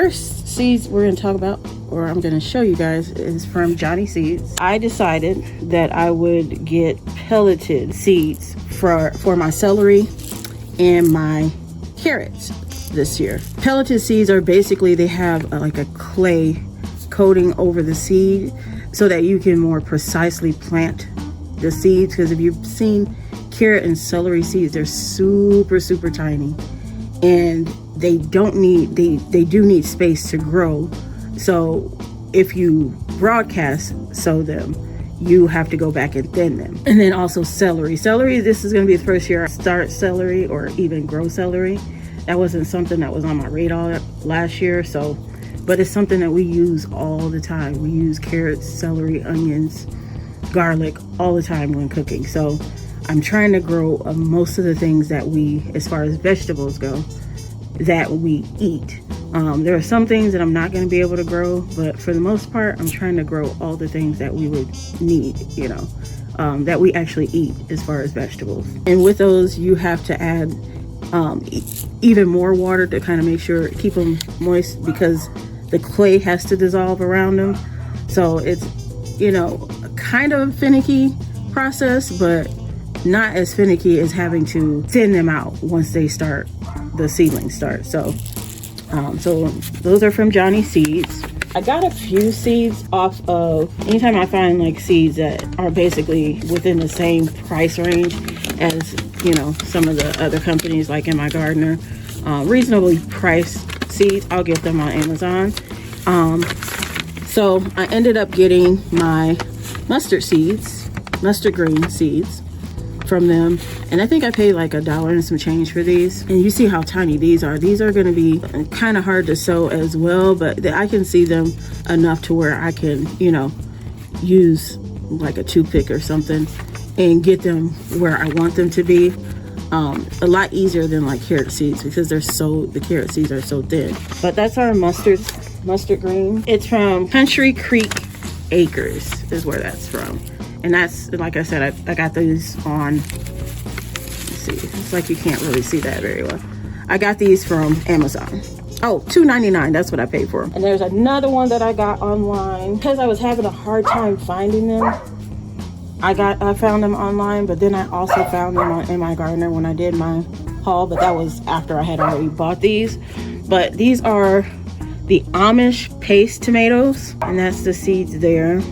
first seeds we're going to talk about, or I'm going to show you guys, is from Johnny Seeds. I decided that I would get pelleted seeds for my celery and my carrots this year. Pelleted seeds are basically, they have like a clay coating over the seed so that you can more precisely plant the seeds. Because if you've seen carrot and celery seeds, they're super tiny, and they do need space to grow. So if you broadcast sow them, you have to go back and thin them. And then also celery, this is going to be the first year I start celery or even grow celery. That wasn't something that was on my radar last year, but it's something that we use all the time. We use carrots, celery, onions, garlic all the time when cooking. So I'm trying to grow most of the things that we, as far as vegetables go, that we eat. There are some things that I'm not going to be able to grow, but for the most part, I'm trying to grow all the things that we would need, that we actually eat as far as vegetables. And with those, you have to add even more water to kind of make sure, keep them moist, because the clay has to dissolve around them. So it's, kind of a finicky process, but not as finicky as having to thin them out once the seedlings start. So those are from Johnny Seeds. I got a few seeds off of, anytime I find like seeds that are basically within the same price range as, some of the other companies like In My Gardener, reasonably priced seeds, I'll get them on Amazon. So I ended up getting my mustard green seeds from them, and I think I paid like $1 and some change for these. And you see how tiny these are. These are going to be kind of hard to sow as well, but I can see them enough to where I can, use like a toothpick or something and get them where I want them to be. A lot easier than like carrot seeds, because the carrot seeds are so thin. But that's our mustard green. It's from Country Creek Acres is where that's from. And that's, like I said, I got these on, let's see, it's like you can't really see that very well. I got these from Amazon. Oh, $2.99, that's what I paid for them. And there's another one that I got online. Because I was having a hard time finding them, I found them online, but then I also found them in My Gardener when I did my haul, but that was after I had already bought these. But these are the Amish paste tomatoes, and that's the seeds there.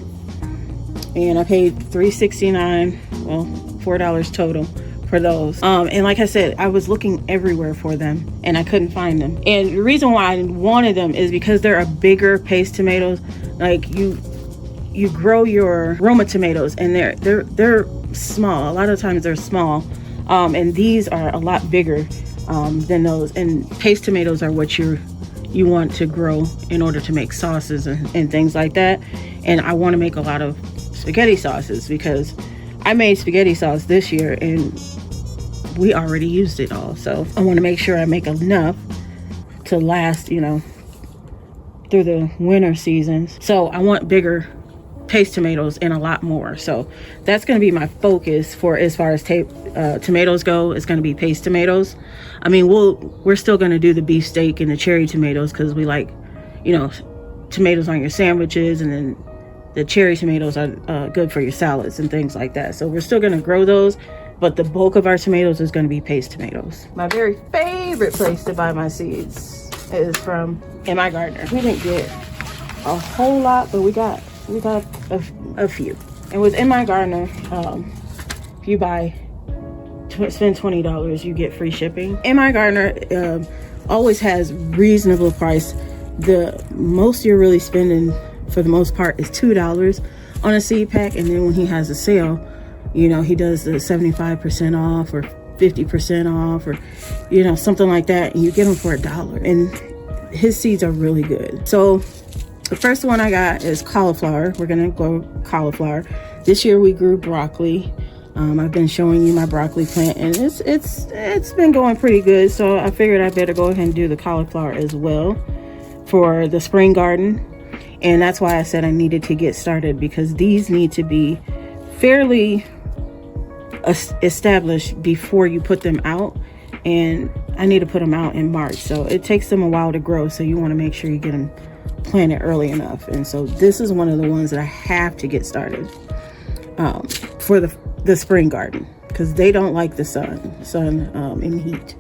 And I paid $3.69, well, $4 total for those. And like I said, I was looking everywhere for them and I couldn't find them. And the reason why I wanted them is because they're a bigger paste tomatoes. Like you grow your Roma tomatoes and they're small. A lot of times they're small. And these are a lot bigger than those. And paste tomatoes are what you want to grow in order to make sauces and things like that. And I want to make a lot of spaghetti sauces, because I made spaghetti sauce this year and we already used it all. So I want to make sure I make enough to last, through the winter seasons. So I want bigger paste tomatoes and a lot more. So that's going to be my focus for, as far as tomatoes go. It's going to be paste tomatoes. I mean, we're still going to do the beefsteak and the cherry tomatoes, because we like, tomatoes on your sandwiches, and then the cherry tomatoes are good for your salads and things like that. So we're still going to grow those, but the bulk of our tomatoes is going to be paste tomatoes. My very favorite place to buy my seeds is from In My Gardener. We didn't get a whole lot, but we got a few. And with In My Gardener, if you spend $20, you get free shipping. In My Gardener always has reasonable price. The most you're really spending, for the most part, is $2 on a seed pack. And then when he has a sale, he does the 75% off or 50% off, or something like that, and you get them for $1. And his seeds are really good. So the first one I got is cauliflower. We're gonna grow cauliflower. This year we grew broccoli. I've been showing you my broccoli plant, and it's been going pretty good. So I figured I better go ahead and do the cauliflower as well for the spring garden. And that's why I said I needed to get started, because these need to be fairly established before you put them out. And I need to put them out in March. So it takes them a while to grow. So you want to make sure you get them planted early enough. And so this is one of the ones that I have to get started for the spring garden, because they don't like the sun and heat.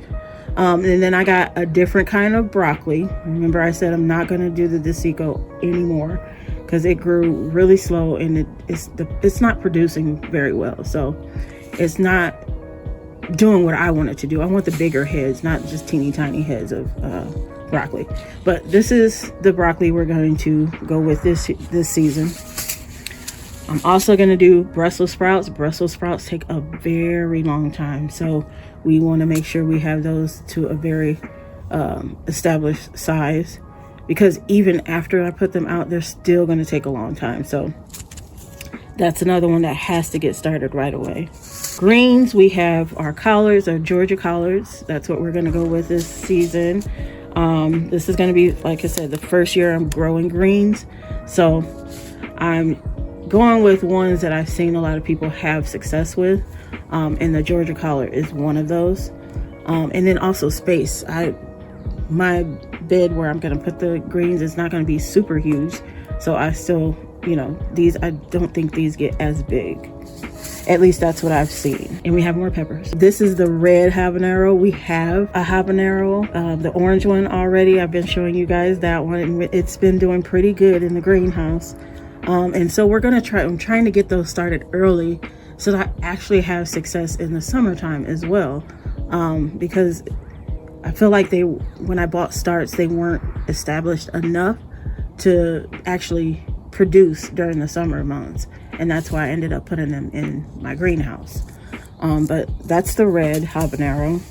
And then I got a different kind of broccoli. Remember I said I'm not going to do the Desico anymore because it grew really slow and it's not producing very well. So it's not doing what I want it to do. I want the bigger heads, not just teeny tiny heads of broccoli. But this is the broccoli we're going to go with this season. I'm also going to do Brussels sprouts. Brussels sprouts take a very long time, so we want to make sure we have those to a very established size, because even after I put them out, they're still going to take a long time. So that's another one that has to get started right away. Greens, we have our collards, our Georgia collards. That's what we're going to go with this season. This is going to be, like I said, the first year I'm growing greens. So I'm going with ones that I've seen a lot of people have success with. And the Georgia collard is one of those. And then also space. My bed where I'm going to put the greens is not going to be super huge. So I still, I don't think these get as big. At least that's what I've seen. And we have more peppers. This is the red habanero. We have a habanero, the orange one already. I've been showing you guys that one. It's been doing pretty good in the greenhouse. And so I'm trying to get those started early so that I actually have success in the summertime as well. Because I feel like when I bought starts, they weren't established enough to actually produce during the summer months. And that's why I ended up putting them in my greenhouse. But that's the red habanero.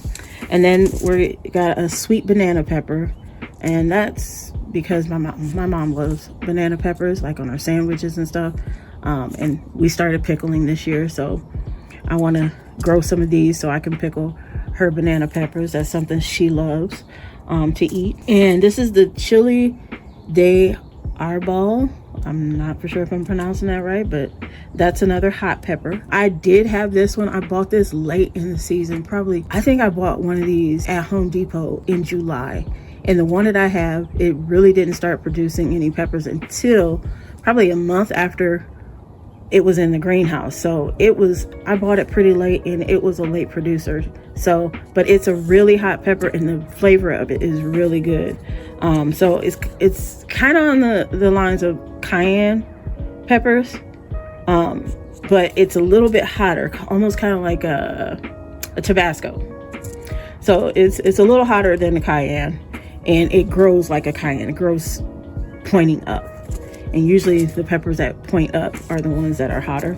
And then we got a sweet banana pepper. And that's because my mom loves banana peppers, like on our sandwiches and stuff. And we started pickling this year. So I want to grow some of these so I can pickle her banana peppers. That's something she loves to eat. And this is the chili de arbol. I'm not for sure if I'm pronouncing that right, but that's another hot pepper. I did have this one. I bought this late in the season. I think I bought one of these at Home Depot in July. And the one that I have, it really didn't start producing any peppers until probably a month after it was in the greenhouse. So I bought it pretty late and it was a late producer. So, but it's a really hot pepper and the flavor of it is really good. So it's kind of on the lines of cayenne peppers, but it's a little bit hotter, almost kind of like a Tabasco. So it's a little hotter than the cayenne, and it grows like a cayenne. It grows pointing up, and usually the peppers that point up are the ones that are hotter.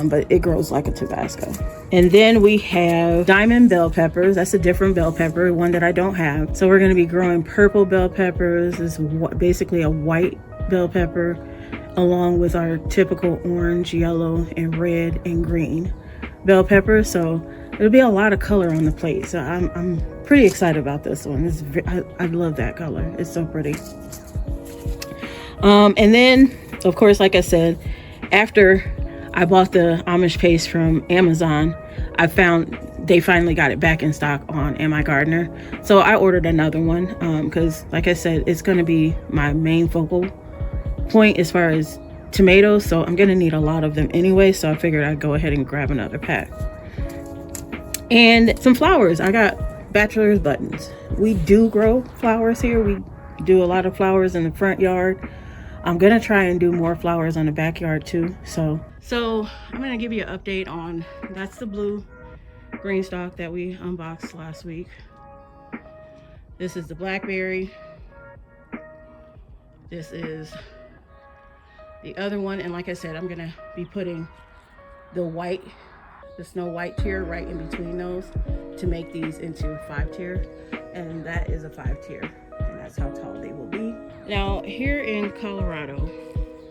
But it grows like a Tabasco. And then we have diamond bell peppers. That's a different bell pepper, one that I don't have. So we're going to be growing purple bell peppers. This is basically a white bell pepper, along with our typical orange, yellow, and red and green bell peppers. So it'll be a lot of color on the plate. So I'm pretty excited about this one. I love that color. It's so pretty. And then, of course, like I said, after I bought the Amish paste from Amazon, I found they finally got it back in stock on Am I Gardener. So I ordered another one because, like I said, it's going to be my main focal point as far as tomatoes. So I'm going to need a lot of them anyway. So I figured I'd go ahead and grab another pack. And some flowers. I got bachelor's buttons. We do grow flowers here. We do a lot of flowers in the front yard. I'm going to try and do more flowers on the backyard too. So I'm going to give you an update on, that's the blue green stalk that we unboxed last week. This is the blackberry. This is the other one. And like I said, I'm going to be putting the snow white tier right in between those to make these into a 5-tier. And that is a 5-tier. And that's how tall they will be. Now here in Colorado,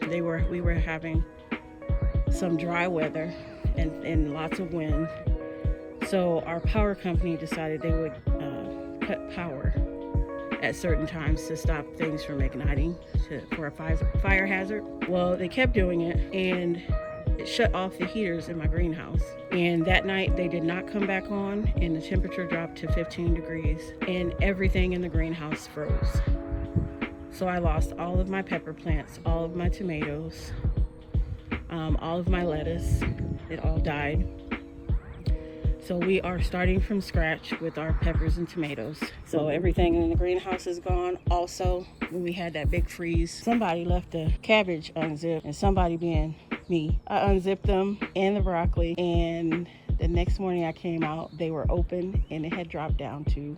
we were having some dry weather and lots of wind. So our power company decided they would cut power at certain times to stop things from igniting for a fire hazard. Well, they kept doing it, and it shut off the heaters in my greenhouse. And that night they did not come back on, and the temperature dropped to 15 degrees and everything in the greenhouse froze. So I lost all of my pepper plants, all of my tomatoes, all of my lettuce. It all died. So we are starting from scratch with our peppers and tomatoes. So everything in the greenhouse is gone. Also, when we had that big freeze, somebody left the cabbage unzipped, and somebody being me, I unzipped them and the broccoli, and the next morning I came out, they were open and it had dropped down to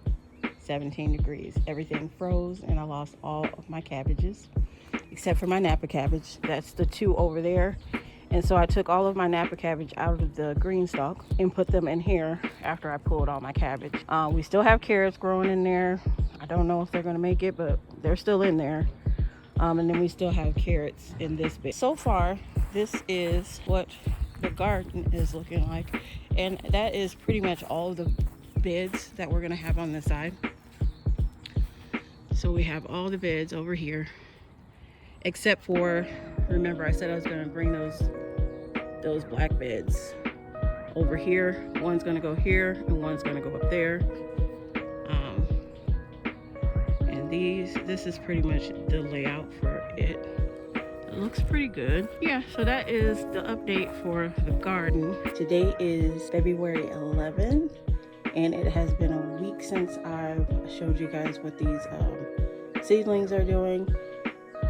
17 degrees. Everything froze and I lost all of my cabbages, except for my Napa cabbage. That's the two over there. And so I took all of my Napa cabbage out of the green stalk and put them in here after I pulled all my cabbage. We still have carrots growing in there. I don't know if they're gonna make it, but they're still in there. And then we still have carrots in this bit. So far, this is what the garden is looking like. And that is pretty much all the beds that we're gonna have on this side. So we have all the beds over here, except for, remember I said I was gonna bring those black beds over here. One's gonna go here and one's gonna go up there. And this is pretty much the layout for it. It looks pretty good. Yeah, so that is the update for the garden. Today is February 11th, and it has been a week since I've showed you guys what these seedlings are doing.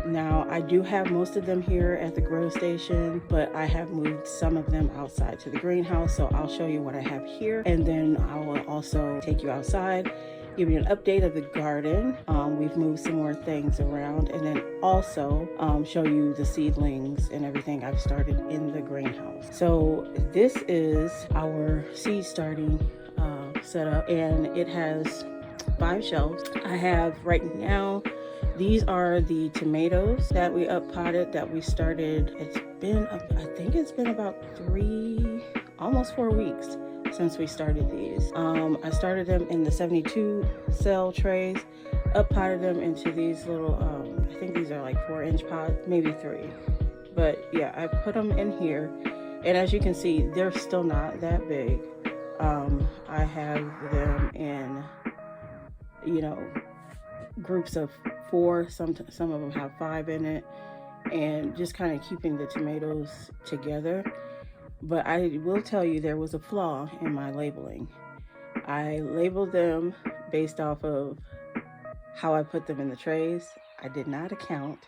Now, I do have most of them here at the grow station, but I have moved some of them outside to the greenhouse, so I'll show you what I have here, and then I will also take you outside, give you an update of the garden. We've moved some more things around, and then also show you the seedlings and everything I've started in the greenhouse. So this is our seed starting setup, and it has 5 shelves. I have right now, these are the tomatoes that we up potted that we started. It's been, I think it's been about almost 4 weeks since we started these. I started them in the 72 cell trays, up potted them into these little, I think these are like 4-inch pots, maybe 3. But yeah, I put them in here. And as you can see, they're still not that big. I have them in, groups of 4. Some of them have 5 in it, and just kind of keeping the tomatoes together. But I will tell you, there was a flaw in my labeling. I labeled them based off of how I put them in the trays. I did not account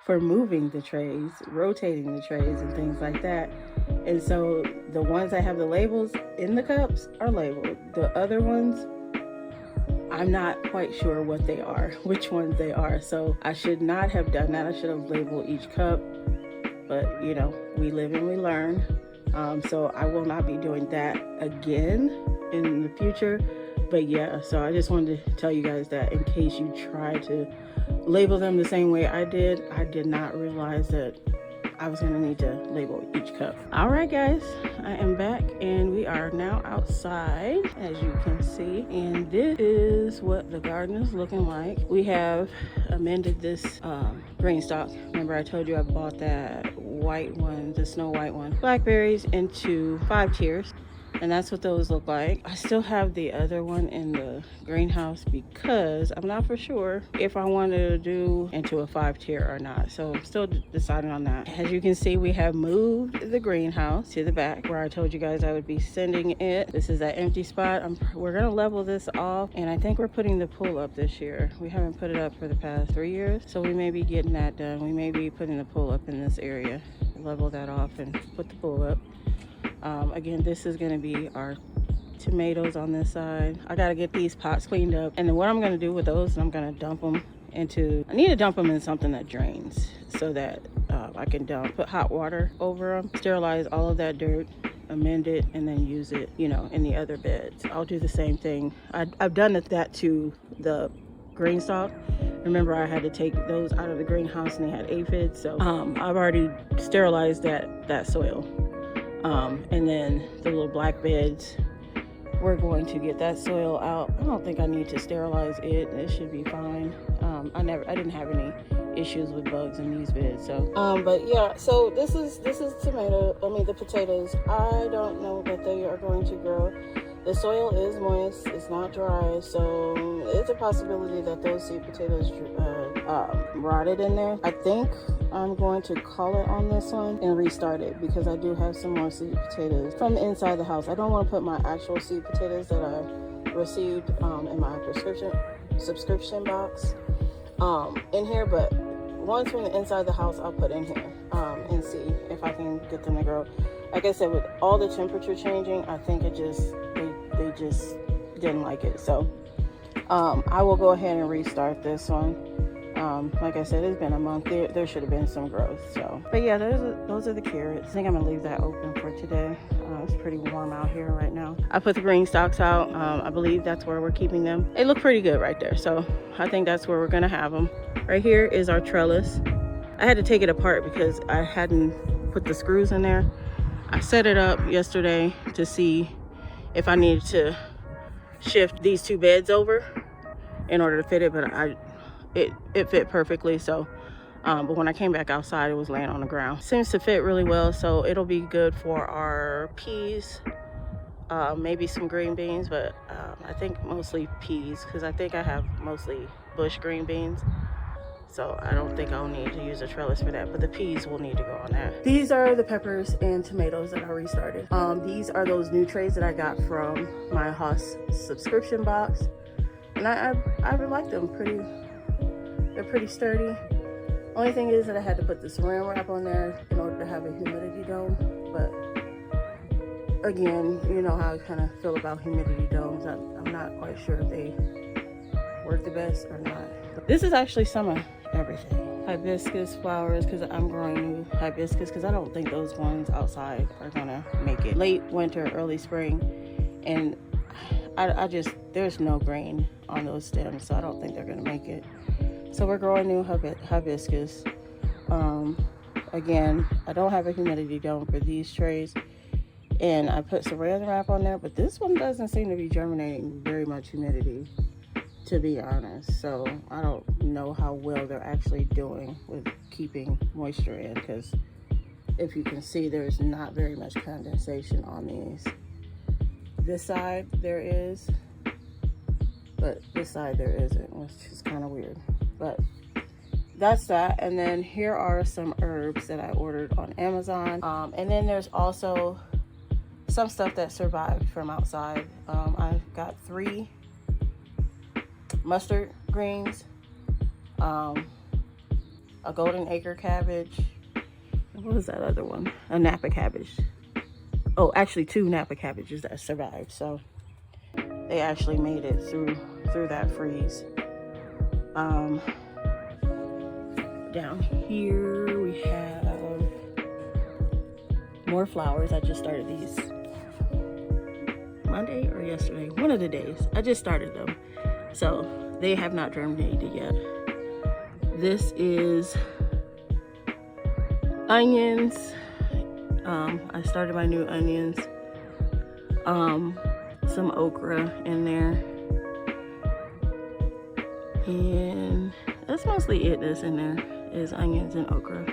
for moving the trays, rotating the trays, and things like that. And so the ones that have the labels in the cups are labeled. The other ones, I'm not quite sure what they are, which ones they are. So I should not have done that. I should have labeled each cup. But we live and we learn. So I will not be doing that again in the future. But yeah, so I just wanted to tell you guys that in case you try to label them the same way I did not realize that I was gonna need to label each cup. All right, guys, I am back and we are now outside, as you can see. And this is what the garden is looking like. We have amended this green stalk. Remember I told you I bought that white one, the snow white one, blackberries, into 5 tiers. And that's what those look like. I still have the other one in the greenhouse because I'm not for sure if I want to do into a 5-tier or not. So I'm still deciding on that. As you can see, we have moved the greenhouse to the back where I told you guys I would be sending it. This is that empty spot. We're gonna level this off, and I think we're putting the pool up this year. We haven't put it up for the past 3 years, so we may be getting that done. We may be putting the pool up in this area, level that off and put the pool up. Again, this is going to be our tomatoes on this side. I got to get these pots cleaned up, and then what I'm going to do with those, I'm going to dump them into, I need to dump them in something that drains so that I can put hot water over them, sterilize all of that dirt, amend it, and then use it, in the other beds. I'll do the same thing. I've done that to the green stalk. Remember, I had to take those out of the greenhouse and they had aphids, so I've already sterilized that soil. And then the little black beds, we're going to get that soil out. I don't think I need to sterilize it. It should be fine. I didn't have any issues with bugs in these beds. So but yeah, so this is the potatoes. I don't know that they are going to grow. The soil is moist, it's not dry, so it's a possibility that those seed potatoes rotted in there. I think I'm going to call it on this one and restart it, because I do have some more seed potatoes from the inside the house. I don't want to put my actual seed potatoes that I received in my subscription box in here, but ones from the inside the house I'll put in here and see if I can get them to grow. Like I said, with all the temperature changing, I think they just didn't like it. So I will go ahead and restart this one. Like I said, it's been a month. There should have been some growth. So, but yeah, those are the carrots. I think I'm gonna leave that open for today. It's pretty warm out here right now. I put the green stalks out. I believe that's where we're keeping them. They look pretty good right there. So I think that's where we're gonna have them. Right here is our trellis. I had to take it apart because I hadn't put the screws in there. I set it up yesterday to see if I needed to shift these two beds over in order to fit it, but it fit perfectly. So but when I came back outside, it was laying on the ground. Seems to fit really well, so it'll be good for our peas, maybe some green beans, but I think mostly peas, because I think I have mostly bush green beans. So I don't think I'll need to use a trellis for that, but the peas will need to go on that. These are the peppers and tomatoes that I restarted. These are those new trays that I got from my Haas subscription box, and I like them. They're pretty sturdy. Only thing is that I had to put the saran wrap on there in order to have a humidity dome, but again, you know how I kind of feel about humidity domes. I'm not quite sure if they work the best or not. This is actually some of everything. Hibiscus flowers, because I'm growing new hibiscus, because I don't think those ones outside are gonna make it. Late winter, early spring, and there's no grain on those stems, so I don't think they're gonna make it. So we're growing new hibiscus. Again, I don't have a humidity dome for these trays, and I put saran wrap on there, but this one doesn't seem to be germinating very much humidity, to be honest. So I don't know how well they're actually doing with keeping moisture in, because if you can see, there's not very much condensation on these. This side there is, but this side there isn't, which is kind of weird. But that's that. And then here are some herbs that I ordered on Amazon. And then there's also some stuff that survived from outside. I got 3 mustard greens, a golden acre cabbage. What was that other one? A Napa cabbage. Oh, actually 2 Napa cabbages that survived. So they actually made it through that freeze. Down here we have more flowers. I just started these Monday or yesterday, one of the days. I just started them, so they have not germinated yet. This is onions. I started my new onions. Some okra in there, and that's mostly it that's in there, is onions and okra.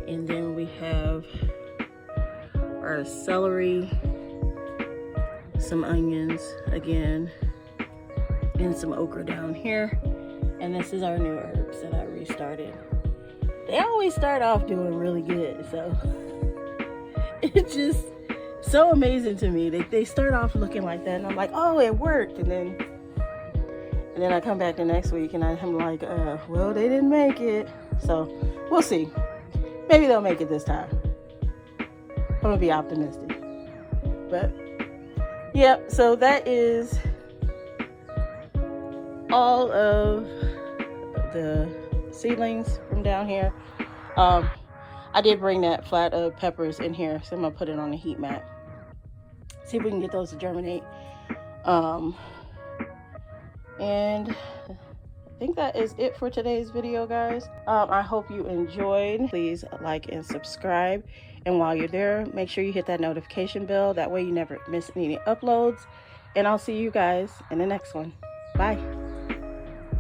And then we have our celery, some onions again, and some okra down here. And this is our new herbs that I restarted. They always start off doing really good, so it's just so amazing to me. They start off looking like that, and I'm like, oh, it worked. And then I come back the next week and I'm like, well, they didn't make it. So we'll see. Maybe they'll make it this time. I'm gonna be optimistic. But yeah, so that is all of the seedlings from down here. I did bring that flat of peppers in here, so I'm gonna put it on a heat mat. See if we can get those to germinate. And I think that is it for today's video, guys. I hope you enjoyed. Please like and subscribe. And while you're there, make sure you hit that notification bell. That way you never miss any uploads. And I'll see you guys in the next one. Bye.